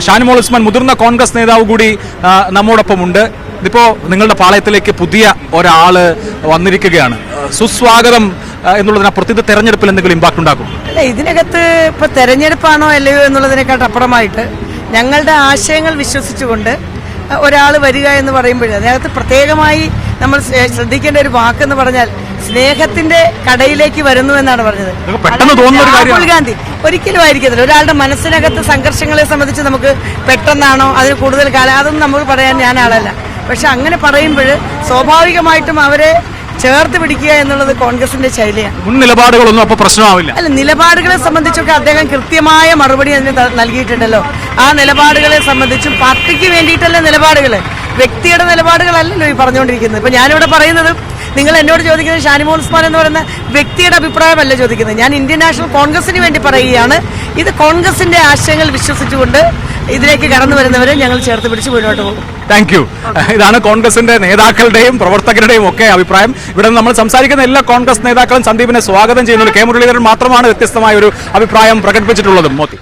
ഷാനിമോൾ ഉസ്മാൻ മുതിർന്ന കോൺഗ്രസ് നേതാവ് കൂടി നമ്മോടൊപ്പമുണ്ട്. ഇതിപ്പോ നിങ്ങളുടെ പാളയത്തിലേക്ക് പുതിയ ഒരാള് വന്നിരിക്കുകയാണ്. സുസ്വാഗതം എന്നുള്ളതിനപ്പുറത്ത് ഇത് തെരഞ്ഞെടുപ്പിൽ എന്തെങ്കിലും ഇമ്പാക്ട് ഉണ്ടാക്കും? അല്ല, ഇതിനകത്ത് ഇപ്പൊ തെരഞ്ഞെടുപ്പാണോ അല്ലയോ എന്നുള്ളതിനെക്കാട്ട് അപ്പുറമായിട്ട് ഞങ്ങളുടെ ആശയങ്ങൾ വിശ്വസിച്ചുകൊണ്ട് ഒരാൾ വരിക എന്ന് പറയുമ്പോൾ അതിനകത്ത് പ്രത്യേകമായി നമ്മൾ ശ്രദ്ധിക്കേണ്ട ഒരു വാക്കെന്ന് പറഞ്ഞാൽ സ്നേഹത്തിന്റെ കടയിലേക്ക് വരുന്നു എന്നാണ് പറഞ്ഞത്. രാഹുൽ ഗാന്ധി ഒരിക്കലും ആയിരിക്കത്തില്ല. ഒരാളുടെ മനസ്സിനകത്ത് സംഘർഷങ്ങളെ സംബന്ധിച്ച് നമുക്ക് പെട്ടെന്നാണോ അതിന് കൂടുതൽ കാലം അതൊന്നും നമുക്ക് പറയാൻ ഞാൻ ആളല്ല. പക്ഷെ അങ്ങനെ പറയുമ്പോൾ സ്വാഭാവികമായിട്ടും അവരെ ചേർത്ത് പിടിക്കുക എന്നുള്ളത് കോൺഗ്രസിന്റെ ശൈലിയാണ്. മുൻ നിലപാടുകളൊന്നും അപ്പൊ പ്രശ്നമാവില്ല. അല്ല, നിലപാടുകളെ സംബന്ധിച്ചൊക്കെ അദ്ദേഹം കൃത്യമായ മറുപടി അതിന് നൽകിയിട്ടുണ്ടല്ലോ. ആ നിലപാടുകളെ സംബന്ധിച്ചും പാർട്ടിക്ക് വേണ്ടിയിട്ടല്ല നിലപാടുകൾ, വ്യക്തിയുടെ നിലപാടുകളല്ലല്ലോ ഈ പറഞ്ഞുകൊണ്ടിരിക്കുന്നത്. ഇപ്പൊ ഞാനിവിടെ പറയുന്നത് നിങ്ങൾ എന്നോട് ചോദിക്കുന്നത് ഷാനിമോൾ ഉസ്മാൻ എന്ന് പറയുന്ന വ്യക്തിയുടെ അഭിപ്രായമല്ല ചോദിക്കുന്നത്. ഞാൻ ഇന്ത്യൻ നാഷണൽ കോൺഗ്രസിന് വേണ്ടി പറയുകയാണ്. ഇത് കോൺഗ്രസിന്റെ ആശയങ്ങൾ വിശ്വസിച്ചുകൊണ്ട് ഇതിലേക്ക് കടന്നു വരുന്നവരെ ഞങ്ങൾ ചേർത്ത് പിടിച്ച് മുന്നോട്ട് പോകും. Thank you. ഇതാണ് കോൺഗ്രസിന്റെ നേതാക്കളുടെയും പ്രവർത്തകരുടെയും ഒക്കെ അഭിപ്രായം. ഇവിടെ നമ്മൾ സംസാരിക്കുന്ന എല്ലാ കോൺഗ്രസ് നേതാക്കളും സന്ദീപിനെ സ്വാഗതം ചെയ്യുന്നുണ്ട്. കെ മുരളീധരൻ മാത്രമാണ് വ്യത്യസ്തമായ ഒരു അഭിപ്രായം പ്രകടിപ്പിച്ചിട്ടുള്ളത്. മോത്തി.